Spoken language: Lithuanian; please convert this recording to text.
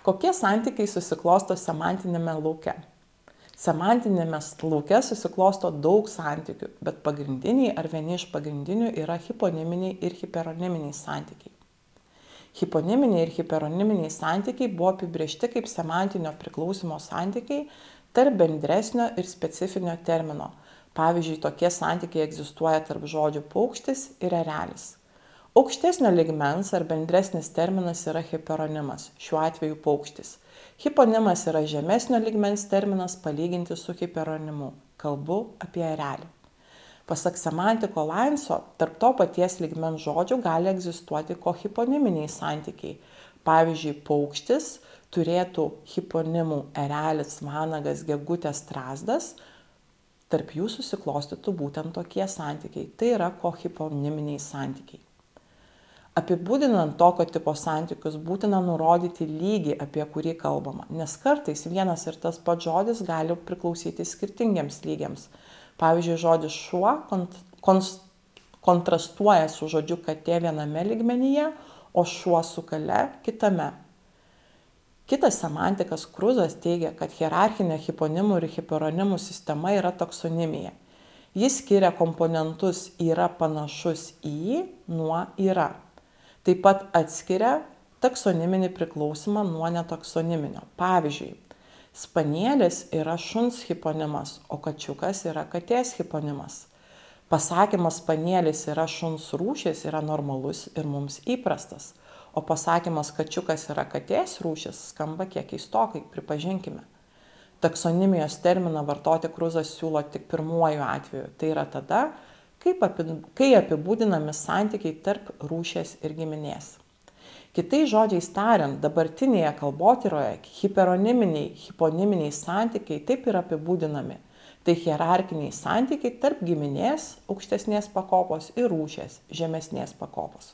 Kokie santykiai susiklosto semantinėme lauke? Semantinėme lauke susiklosto daug santykių, bet pagrindiniai ar vieni iš pagrindinių yra hiponiminiai ir hiperoniminiai santykiai. Hiponiminiai ir hiperoniminiai santykiai buvo apibrėžti kaip semantinio priklausimo santykiai tarp bendresnio ir specifinio termino. Pavyzdžiui, tokie santykiai egzistuoja tarp žodžių paukštis ir erelis. Aukštesnio lygmens ar bendresnis terminas yra hiperonimas, šiuo atveju paukštis. Hiponimas yra žemesnio lygmens terminas palyginti su hiperonimu. Kalbu apie erelį. Pasak semantiko Lainso, tarp to paties lygmens žodžių gali egzistuoti kohiponiminiai santykiai. Pavyzdžiui, paukštis turėtų hiponimų erelis, vanagas, gegutė, strazdas. Tarp jų susiklostytų būtent tokie santykiai. Tai yra kohiponiminiai santykiai. Apibūdinant tokio tipo santykius būtina nurodyti lygį, apie kurį kalbama, nes kartais vienas ir tas pats žodis gali priklausyti skirtingiems lygiams. Pavyzdžiui, žodis šuo kontrastuoja su žodžiu katė viename lygmenyje, o šuo su kale kitame. Kitas semantikas Kruzas teigia, kad hierarchinė hiponimų ir hiperonimų sistema yra taksonimija. Jis skiria komponentus yra panašus į nuo yra. Taip pat atskiria taksoniminį priklausimą nuo netaksoniminio. Pavyzdžiui, spanielis yra šuns hiponimas, o kačiukas yra katės hiponimas. Pasakymas spanielis yra šuns rūšis yra normalus ir mums įprastas, o pasakymas kačiukas yra katės rūšis skamba kiek keistokai, pripažinkime. Taksonimijos terminą vartoti Kruzas siūlo tik pirmuoju atveju, tai yra tada, kai apibūdinami santykiai tarp rūšies ir giminės. Kitais žodžiais tariant, dabartinėje kalbotyroje hiperoniminiai, hiponiminiai santykiai taip ir apibūdinami. Tai hierarchiniai santykiai tarp giminės aukštesnės pakopos ir rūšies žemesnės pakopos.